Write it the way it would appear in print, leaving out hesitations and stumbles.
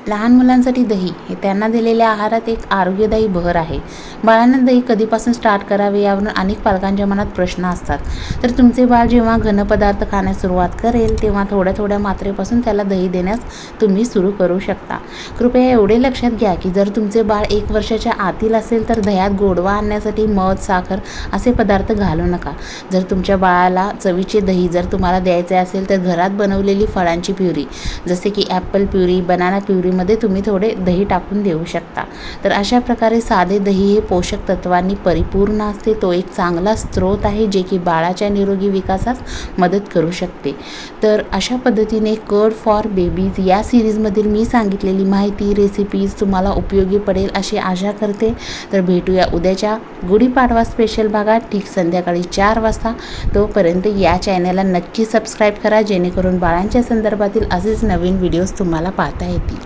लहान मुलांसाठी दही हे त्यांना दिलेल्या आहारात एक आरोग्यदायी भर आहे. बाळांना दही कधीपासून स्टार्ट करावे यावरून अनेक पालकांच्या मनात प्रश्न असतात. तर तुमचे बाळ जेव्हा घन पदार्थ खाण्यास सुरुवात करेल तेव्हा थोड्या थोड्या मात्रेपासून त्याला दही देण्यास तुम्ही सुरू करू शकता. कृपया एवढे लक्षात घ्या की जर तुमचे बाळ 1 वर्षाच्या आतील असेल तर दह्यात गोडवा आणण्यासाठी मध, साखर असे पदार्थ घालू नका. जर तुमच्या बाळाला चवीचे दही जर तुम्हाला द्यायचे असेल तर घरात बनवलेली फळांची प्युरी जसे की ॲपल प्युरी, बनाना प्युरीमध्ये तुम्ही थोडे दही टाकून देऊ शकता. तर अशा प्रकारे साधे दही हे पोषक तत्वांनी परिपूर्ण असते. तो एक चांगला स्रोत आहे जे की बाळाच्या निरोगी विकासास मदत करू शकते. तर अशा पद्धतीने कर्ड फॉर बेबीज या सिरीजमधील मी सांगितलेली माहिती, रेसिपीज तुम्हाला उपयोगी पडेल अशी आशा करते. तर भेटूया उद्याच्या गुढीपाडवा स्पेशल भागात ठीक संध्याकाळी 4 वाजता. तोपर्यंत या चॅनलला नक्की सबस्क्राईब करा जेणेकरून बाळांच्या संदर्भातील असेच नवीन व्हिडिओज तुम्हाला पाहता येतील.